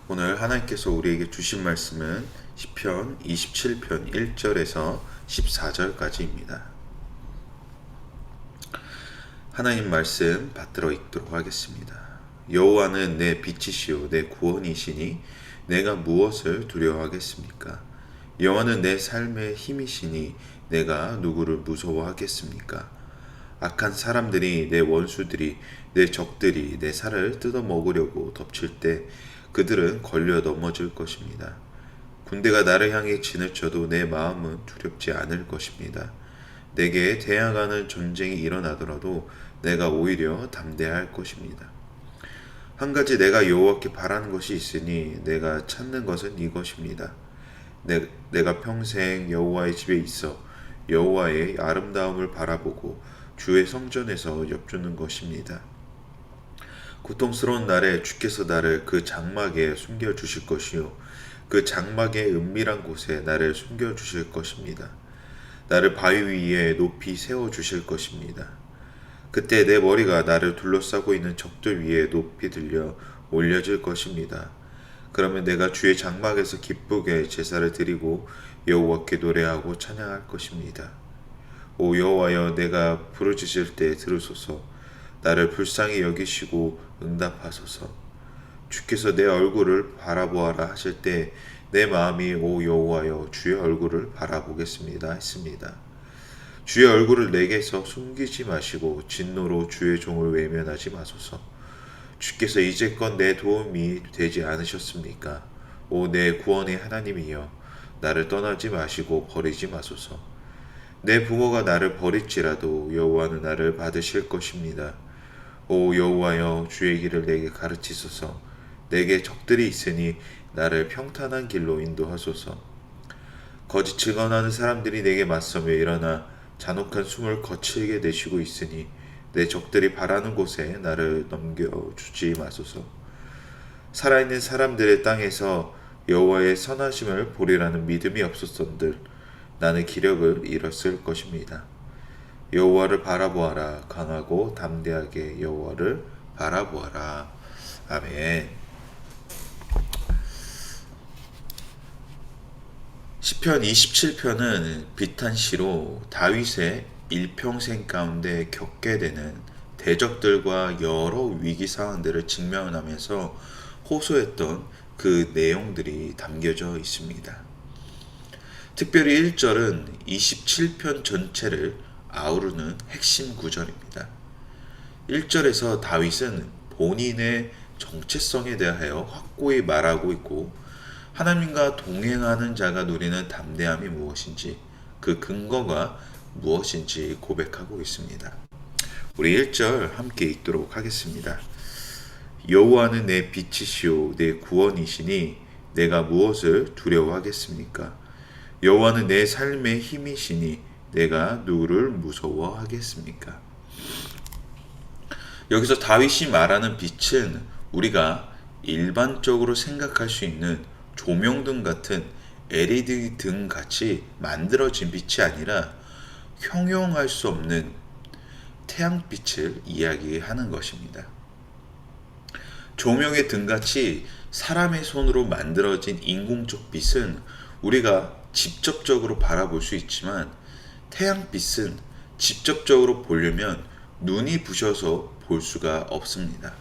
오늘 하나님께서 우리에게 주신 말씀은 시편 27편 1절에서 14절까지입니다. 하나님 말씀 받들어 읽도록 하겠습니다. 여호와는 내 빛이시요 내 구원이시니 내가 무엇을 두려워하겠습니까? 여호와는 내 삶의 힘이시니 내가 누구를 무서워하겠습니까? 악한 사람들이, 내 원수들이, 내 적들이 내 살을 뜯어먹으려고 덮칠 때 그들은 걸려 넘어질 것입니다. 군대가 나를 향해 진을 쳐도 내 마음은 두렵지 않을 것입니다. 내게 대항하는 전쟁이 일어나더라도 내가 오히려 담대할 것입니다. 한 가지 내가 여호와께 바라는 것이 있으니 내가 찾는 것은 이것입니다. 내가 평생 여호와의 집에 있어 여호와의 아름다움을 바라보고 주의 성전에서 엽주는 것입니다. 고통스러운 날에 주께서 나를 그 장막에 숨겨주실 것이요 그 장막의 은밀한 곳에 나를 숨겨주실 것입니다. 나를 바위 위에 높이 세워주실 것입니다. 그때 내 머리가 나를 둘러싸고 있는 적들 위에 높이 들려 올려질 것입니다. 그러면 내가 주의 장막에서 기쁘게 제사를 드리고 여호와께 노래하고 찬양할 것입니다. 오 여호와여, 내가 부르짖을 때 들으소서. 나를 불쌍히 여기시고 응답하소서. 주께서 내 얼굴을 바라보아라 하실 때 내 마음이 오 여호와여 주의 얼굴을 바라보겠습니다 했습니다. 주의 얼굴을 내게서 숨기지 마시고 진노로 주의 종을 외면하지 마소서. 주께서 이제껏 내 도움이 되지 않으셨습니까? 오 내 구원의 하나님이여, 나를 떠나지 마시고 버리지 마소서. 내 부모가 나를 버릴지라도 여호와는 나를 받으실 것입니다. 오 여호와여, 주의 길을 내게 가르치소서. 내게 적들이 있으니 나를 평탄한 길로 인도하소서. 거짓 증언하는 사람들이 내게 맞서며 일어나 잔혹한 숨을 거칠게 내쉬고 있으니 내 적들이 바라는 곳에 나를 넘겨주지 마소서. 살아있는 사람들의 땅에서 여호와의 선하심을 보리라는 믿음이 없었던들 나는 기력을 잃었을 것입니다. 여호와를 바라보아라. 강하고 담대하게 여호와를 바라보아라. 아멘. 시편 27편은 비탄시로 다윗의 일평생 가운데 겪게 되는 대적들과 여러 위기 상황들을 직면하면서 호소했던 그 내용들이 담겨져 있습니다. 특별히 1절은 27편 전체를 아우르는 핵심 구절입니다. 1절에서 다윗은 본인의 정체성에 대하여 확고히 말하고 있고 하나님과 동행하는 자가 누리는 담대함이 무엇인지, 그 근거가 무엇인지 고백하고 있습니다. 우리 1절 함께 읽도록 하겠습니다. 여호와는 내 빛이시오 내 구원이시니 내가 무엇을 두려워하겠습니까? 여호와는 내 삶의 힘이시니 내가 누구를 무서워하겠습니까? 여기서 다윗이 말하는 빛은 우리가 일반적으로 생각할 수 있는 조명등 같은 LED 등 같이 만들어진 빛이 아니라 형용할 수 없는 태양빛을 이야기하는 것입니다. 조명의 등같이 사람의 손으로 만들어진 인공적 빛은 우리가 직접적으로 바라볼 수 있지만 태양빛은 직접적으로 보려면 눈이 부셔서 볼 수가 없습니다.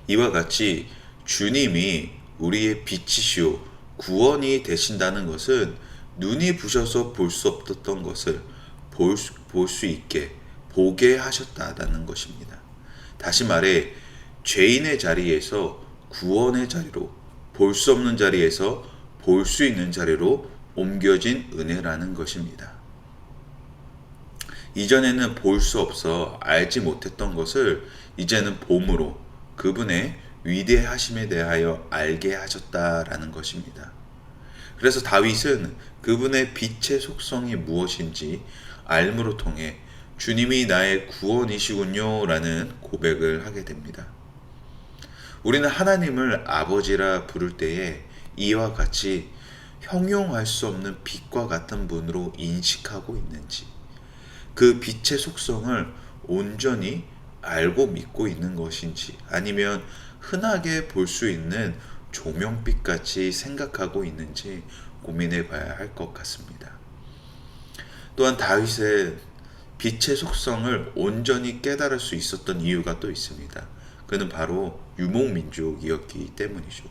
이와 같이 주님이 우리의 빛이시오 구원이 되신다는 것은 눈이 부셔서 볼 수 없었던 것을 볼 수 있게 보게 하셨다는 것입니다. 다시 말해 죄인의 자리에서 구원의 자리로, 볼 수 없는 자리에서 볼 수 있는 자리로 옮겨진 은혜라는 것입니다. 이전에는 볼 수 없어 알지 못했던 것을 이제는 봄으로 그분의 위대하심에 대하여 알게 하셨다라는 것입니다. 그래서 다윗은 그분의 빛의 속성이 무엇인지 알므로 통해 주님이 나의 구원이시군요 라는 고백을 하게 됩니다. 우리는 하나님을 아버지라 부를 때에 이와 같이 형용할 수 없는 빛과 같은 분으로 인식하고 있는지, 그 빛의 속성을 온전히 알고 믿고 있는 것인지, 아니면 흔하게 볼 수 있는 조명빛 같이 생각하고 있는지 고민해 봐야 할 것 같습니다. 또한 다윗은 빛의 속성을 온전히 깨달을 수 있었던 이유가 또 있습니다. 그는 바로 유목민족이었기 때문이죠.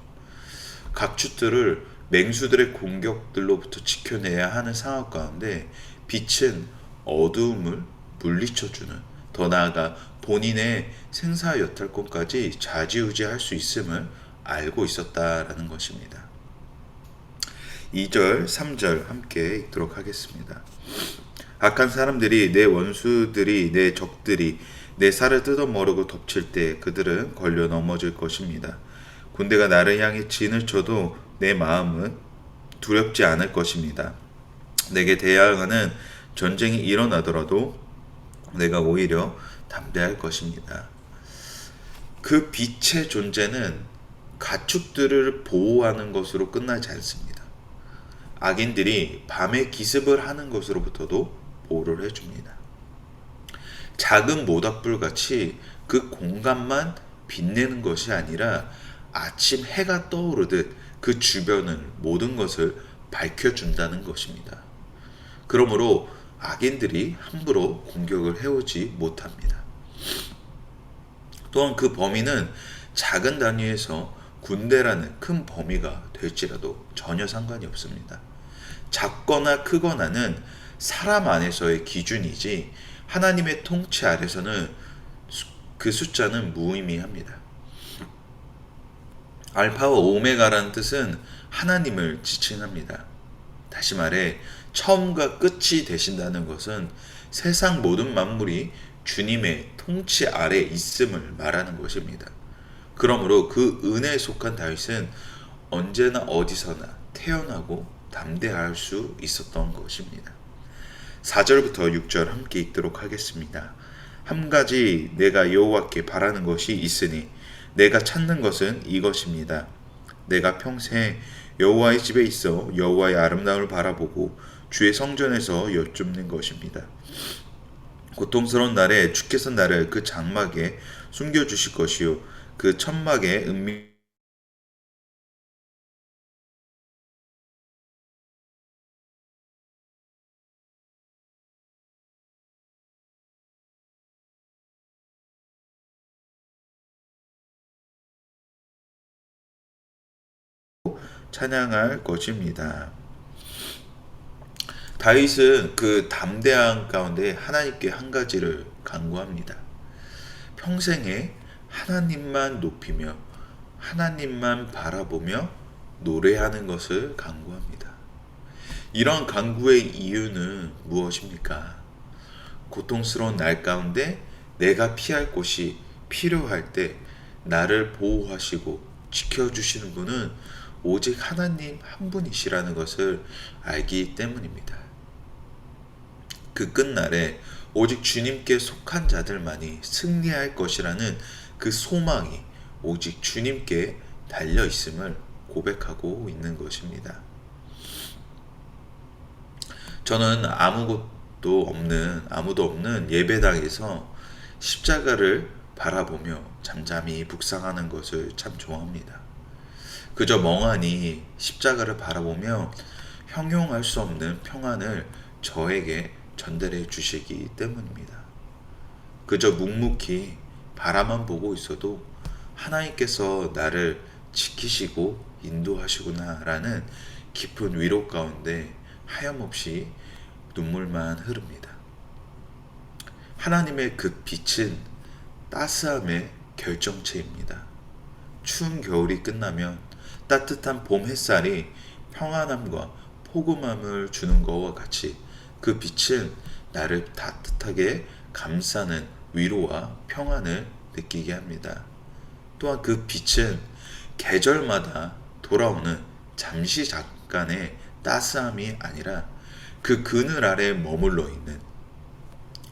각축들을 맹수들의 공격들로부터 지켜내야 하는 상황 가운데 빛은 어두움을 물리쳐주는, 더 나아가 본인의 생사 여탈권까지 좌지우지할 수 있음을 알고 있었다라는 것입니다. 2절, 3절 함께 읽도록 하겠습니다. 악한 사람들이, 내 원수들이, 내 적들이 내 살을 뜯어머르고 덮칠 때 그들은 걸려 넘어질 것입니다. 군대가 나를 향해 진을 쳐도 내 마음은 두렵지 않을 것입니다. 내게 대항하는 전쟁이 일어나더라도 내가 오히려 담대할 것입니다. 그 빛의 존재는 가축들을 보호하는 것으로 끝나지 않습니다. 악인들이 밤에 기습을 하는 것으로부터도 보호를 해줍니다. 작은 모닥불 같이 그 공간만 빛내는 것이 아니라 아침 해가 떠오르듯 그 주변을, 모든 것을 밝혀준다는 것입니다. 그러므로 악인들이 함부로 공격을 해오지 못합니다. 또한 그 범위는 작은 단위에서 군대라는 큰 범위가 될지라도 전혀 상관이 없습니다. 작거나 크거나는 사람 안에서의 기준이지 하나님의 통치 아래서는 그 숫자는 무의미합니다. 알파와 오메가라는 뜻은 하나님을 지칭합니다. 다시 말해 처음과 끝이 되신다는 것은 세상 모든 만물이 주님의 통치 아래 있음을 말하는 것입니다. 그러므로 그 은혜에 속한 다윗은 언제나 어디서나 태어나고 담대할 수 있었던 것입니다. 4절부터 6절 함께 읽도록 하겠습니다. 한 가지 내가 여호와께 바라는 것이 있으니 내가 찾는 것은 이것입니다. 내가 평생 여호와의 집에 있어 여호와의 아름다움을 바라보고 주의 성전에서 여쭙는 것입니다. 고통스러운 날에 주께서 나를 그 장막에 숨겨주실 것이요 그 천막에 은밀 찬양할 것입니다. 다윗은 그 담대함 가운데 하나님께 한 가지를 간구합니다. 평생에 하나님만 높이며 하나님만 바라보며 노래하는 것을 간구합니다. 이런 간구의 이유는 무엇입니까? 고통스러운 날 가운데 내가 피할 곳이 필요할 때 나를 보호하시고 지켜주시는 분은 오직 하나님 한 분이시라는 것을 알기 때문입니다. 그 끝날에 오직 주님께 속한 자들만이 승리할 것이라는 그 소망이 오직 주님께 달려 있음을 고백하고 있는 것입니다. 저는 아무도 없는 예배당에서 십자가를 바라보며 잠잠히 묵상하는 것을 참 좋아합니다. 그저 멍하니 십자가를 바라보며 형용할 수 없는 평안을 저에게 전달해 주시기 때문입니다. 그저 묵묵히 바라만 보고 있어도 하나님께서 나를 지키시고 인도하시구나 라는 깊은 위로 가운데 하염없이 눈물만 흐릅니다. 하나님의 그 빛은 따스함의 결정체입니다. 추운 겨울이 끝나면 따뜻한 봄 햇살이 평안함과 포근함을 주는 것과 같이 그 빛은 나를 따뜻하게 감싸는 위로와 평안을 느끼게 합니다. 또한 그 빛은 계절마다 돌아오는 잠시 잠깐의 따스함이 아니라 그 그늘 아래 머물러 있는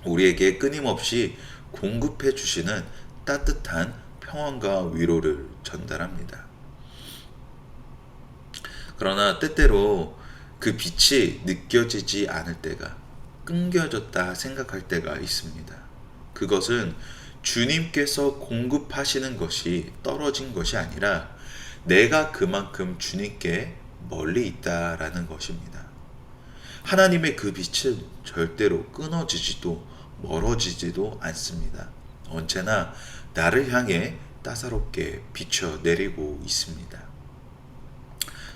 우리에게 끊임없이 공급해 주시는 따뜻한 평안과 위로를 전달합니다. 그러나 때때로 그 빛이 느껴지지 않을 때가, 끊겨졌다 생각할 때가 있습니다. 그것은 주님께서 공급하시는 것이 떨어진 것이 아니라 내가 그만큼 주님께 멀리 있다라는 것입니다. 하나님의 그 빛은 절대로 끊어지지도 멀어지지도 않습니다. 언제나 나를 향해 따사롭게 비춰 내리고 있습니다.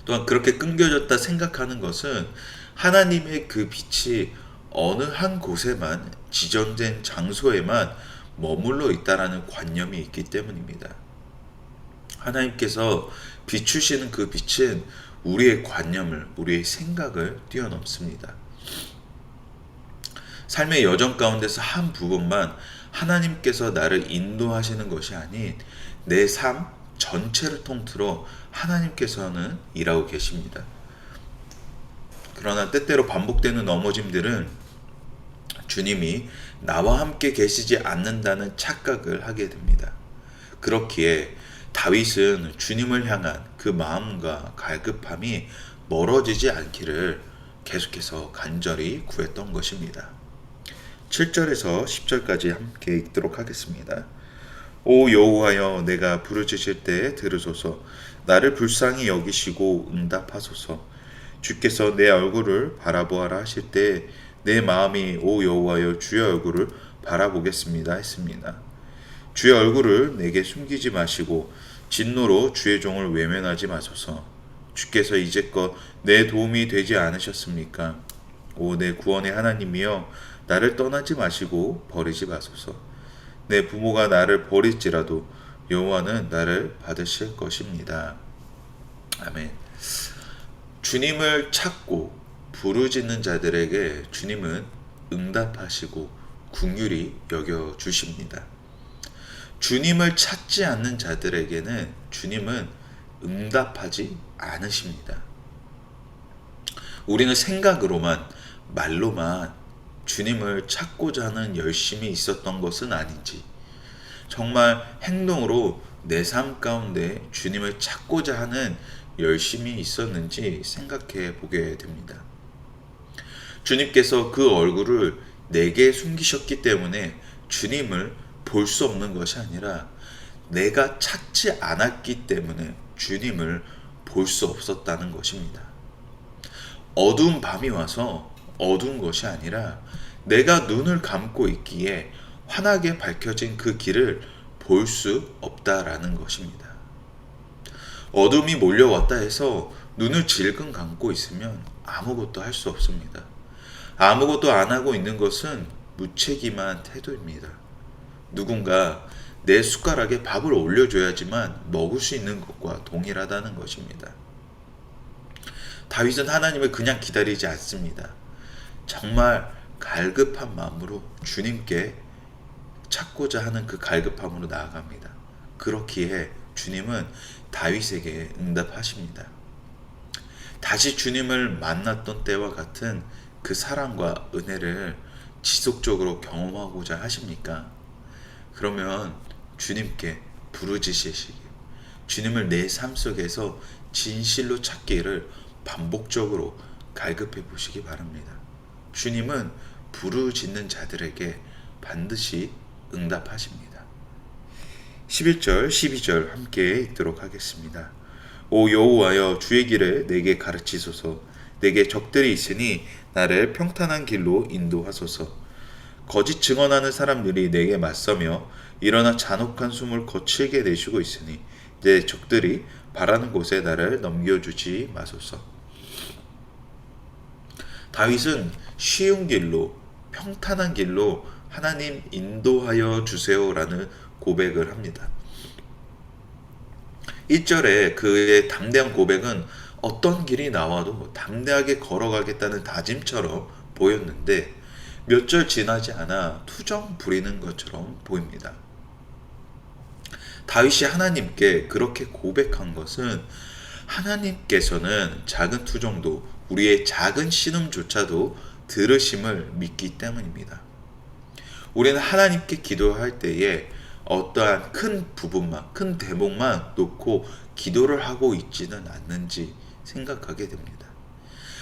또한 그렇게 끊겨졌다 생각하는 것은 하나님의 그 빛이 어느 한 곳에만 지정된 장소에만 머물러 있다라는 관념이 있기 때문입니다. 하나님께서 비추시는 그 빛은 우리의 관념을, 우리의 생각을 뛰어넘습니다. 삶의 여정 가운데서 한 부분만 하나님께서 나를 인도하시는 것이 아닌 내 삶 전체를 통틀어 하나님께서는 일하고 계십니다. 그러나 때때로 반복되는 넘어짐들은 주님이 나와 함께 계시지 않는다는 착각을 하게 됩니다. 그렇기에 다윗은 주님을 향한 그 마음과 갈급함이 멀어지지 않기를 계속해서 간절히 구했던 것입니다. 7절에서 10절까지 함께 읽도록 하겠습니다. 오 여호와여, 내가 부르짖을 때 들으소서. 나를 불쌍히 여기시고 응답하소서. 주께서 내 얼굴을 바라보아라 하실 때 내 마음이 오 여호와여 주의 얼굴을 바라보겠습니다 했습니다. 주의 얼굴을 내게 숨기지 마시고 진노로 주의 종을 외면하지 마소서. 주께서 이제껏 내 도움이 되지 않으셨습니까? 오 내 구원의 하나님이여, 나를 떠나지 마시고 버리지 마소서. 내 부모가 나를 버릴지라도 여호와는 나를 받으실 것입니다. 아멘. 주님을 찾고 부르짖는 자들에게 주님은 응답하시고 긍휼히 여겨 주십니다. 주님을 찾지 않는 자들에게는 주님은 응답하지 않으십니다. 우리는 생각으로만, 말로만 주님을 찾고자 하는 열심이 있었던 것은 아닌지, 정말 행동으로 내 삶 가운데 주님을 찾고자 하는 열심이 있었는지 생각해 보게 됩니다. 주님께서 그 얼굴을 내게 숨기셨기 때문에 주님을 볼 수 없는 것이 아니라 내가 찾지 않았기 때문에 주님을 볼 수 없었다는 것입니다. 어두운 밤이 와서 어두운 것이 아니라 내가 눈을 감고 있기에 환하게 밝혀진 그 길을 볼 수 없다라는 것입니다. 어둠이 몰려왔다 해서 눈을 질끈 감고 있으면 아무것도 할 수 없습니다. 아무것도 안 하고 있는 것은 무책임한 태도입니다. 누군가 내 숟가락에 밥을 올려줘야지만 먹을 수 있는 것과 동일하다는 것입니다. 다윗은 하나님을 그냥 기다리지 않습니다. 정말 갈급한 마음으로 주님께 찾고자 하는 그 갈급함으로 나아갑니다. 그렇기에 주님은 다윗에게 응답하십니다. 다시 주님을 만났던 때와 같은 그 사랑과 은혜를 지속적으로 경험하고자 하십니까? 그러면 주님께 부르짖으시기, 주님을 내 삶 속에서 진실로 찾기를 반복적으로 갈급해 보시기 바랍니다. 주님은 부르짖는 자들에게 반드시 응답하십니다. 11절, 12절 함께 읽도록 하겠습니다. 오 여호와여, 주의 길을 내게 가르치소서. 내게 적들이 있으니 나를 평탄한 길로 인도하소서. 거짓 증언하는 사람들이 내게 맞서며 일어나 잔혹한 숨을 거칠게 내쉬고 있으니 내 적들이 바라는 곳에 나를 넘겨주지 마소서. 다윗은 쉬운 길로, 평탄한 길로 하나님 인도하여 주세요라는 고백을 합니다. 1절에 그의 담대한 고백은 어떤 길이 나와도 담대하게 걸어가겠다는 다짐처럼 보였는데 몇 절 지나지 않아 투정 부리는 것처럼 보입니다. 다윗이 하나님께 그렇게 고백한 것은 하나님께서는 작은 투정도, 우리의 작은 신음조차도 들으심을 믿기 때문입니다. 우리는 하나님께 기도할 때에 어떠한 큰 부분만, 큰 대목만 놓고 기도를 하고 있지는 않는지 생각하게 됩니다.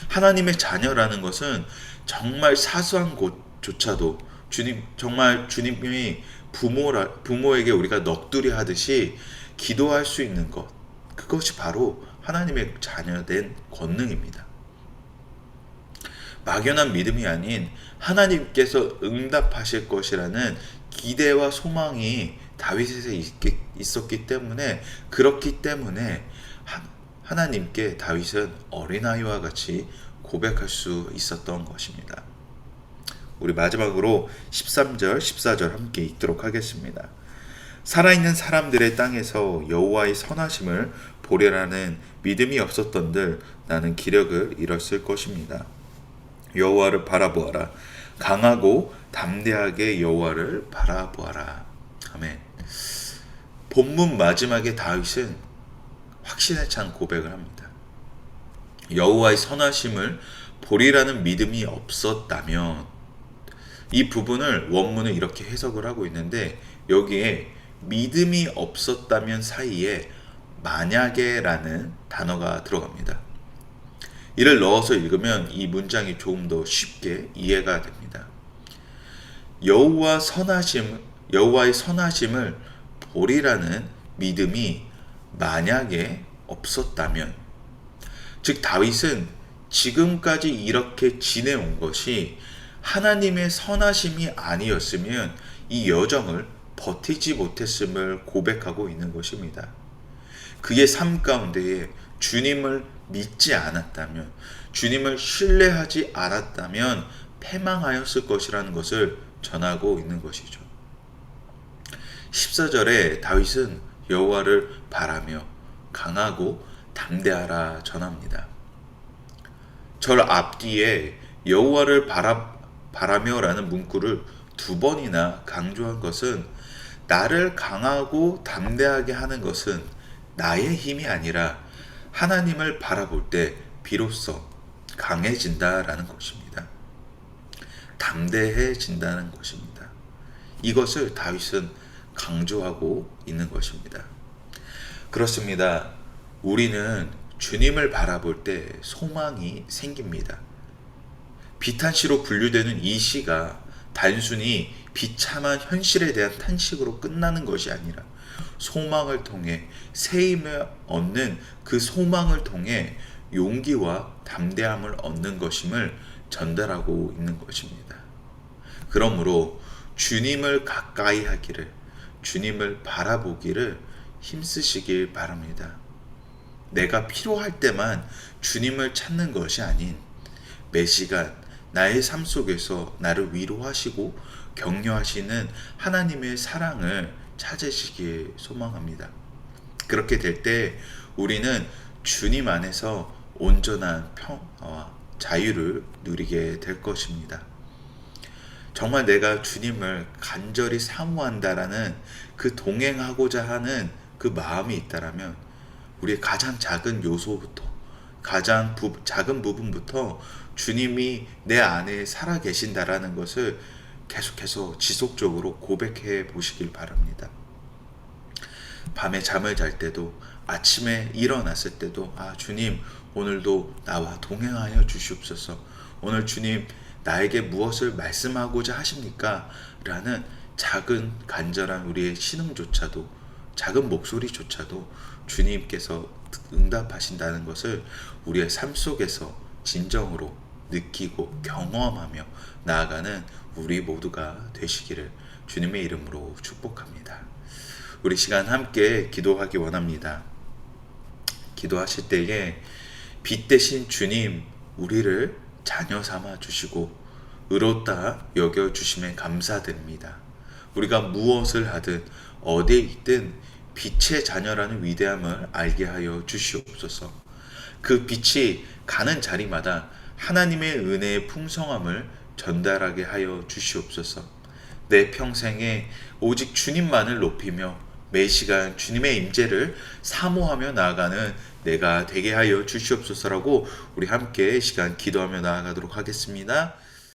하나님의 자녀라는 것은 정말 사소한 곳조차도 정말 주님이 부모에게 우리가 넋두리 하듯이 기도할 수 있는 것, 그것이 바로 하나님의 자녀된 권능입니다. 막연한 믿음이 아닌 하나님께서 응답하실 것이라는 기대와 소망이 다윗에 있었기 때문에, 그렇기 때문에 하나님께 다윗은 어린아이와 같이 고백할 수 있었던 것입니다. 우리 마지막으로 13절, 14절 함께 읽도록 하겠습니다. 살아있는 사람들의 땅에서 여호와의 선하심을 보려라는 믿음이 없었던들 나는 기력을 잃었을 것입니다. 여호와를 바라보아라. 강하고 담대하게 여호와를 바라보아라. 아멘. 본문 마지막에 다윗은 확신에 찬 고백을 합니다. 여호와의 선하심을 보리라는 믿음이 없었다면, 이 부분을 원문은 이렇게 해석을 하고 있는데, 여기에 믿음이 없었다면 사이에 만약에라는 단어가 들어갑니다. 이를 넣어서 읽으면 이 문장이 조금 더 쉽게 이해가 됩니다. 여호와의 선하심을 보리라는 믿음이 만약에 없었다면, 즉 다윗은 지금까지 이렇게 지내온 것이 하나님의 선하심이 아니었으면 이 여정을 버티지 못했음을 고백하고 있는 것입니다. 그의 삶 가운데에 주님을 믿지 않았다면, 주님을 신뢰하지 않았다면 패망하였을 것이라는 것을 전하고 있는 것이죠. 14절에 다윗은 여호와를 바라며 강하고 담대하라 전합니다. 절 앞뒤에 여호와를 바라며라는 문구를 2번이나 강조한 것은, 나를 강하고 담대하게 하는 것은 나의 힘이 아니라 하나님을 바라볼 때 비로소 강해진다라는 것입니다. 담대해진다는 것입니다. 이것을 다윗은 강조하고 있는 것입니다. 그렇습니다. 우리는 주님을 바라볼 때 소망이 생깁니다. 비탄시로 분류되는 이 시가 단순히 비참한 현실에 대한 탄식으로 끝나는 것이 아니라, 소망을 통해 새 힘을 얻는 그 소망을 통해 용기와 담대함을 얻는 것임을 전달하고 있는 것입니다. 그러므로 주님을 가까이 하기를, 주님을 바라보기를 힘쓰시길 바랍니다. 내가 필요할 때만 주님을 찾는 것이 아닌 매 시간 나의 삶 속에서 나를 위로하시고 격려하시는 하나님의 사랑을 찾으시길 소망합니다. 그렇게 될 때 우리는 주님 안에서 온전한 평화와 자유를 누리게 될 것입니다. 정말 내가 주님을 간절히 사모한다라는 그 동행하고자 하는 그 마음이 있다라면, 우리의 가장 작은 요소부터, 가장 작은 부분부터 주님이 내 안에 살아 계신다라는 것을 계속해서 지속적으로 고백해 보시길 바랍니다. 밤에 잠을 잘 때도, 아침에 일어났을 때도, 주님 오늘도 나와 동행하여 주시옵소서. 오늘 주님 나에게 무엇을 말씀하고자 하십니까? 라는 작은 간절한 우리의 신음조차도, 작은 목소리조차도 주님께서 응답하신다는 것을 우리의 삶 속에서 진정으로 느끼고 경험하며 나아가는 우리 모두가 되시기를 주님의 이름으로 축복합니다. 우리 시간 함께 기도하기 원합니다. 기도하실 때에 빛 대신 주님, 우리를 자녀 삼아 주시고 의롭다 여겨 주심에 감사드립니다. 우리가 무엇을 하든 어디에 있든 빛의 자녀라는 위대함을 알게 하여 주시옵소서. 그 빛이 가는 자리마다 하나님의 은혜의 풍성함을 전달하게 하여 주시옵소서. 내 평생에 오직 주님만을 높이며 매 시간 주님의 임재를 사모하며 나아가는 내가 되게 하여 주시옵소서라고 우리 함께 시간 기도하며 나아가도록 하겠습니다.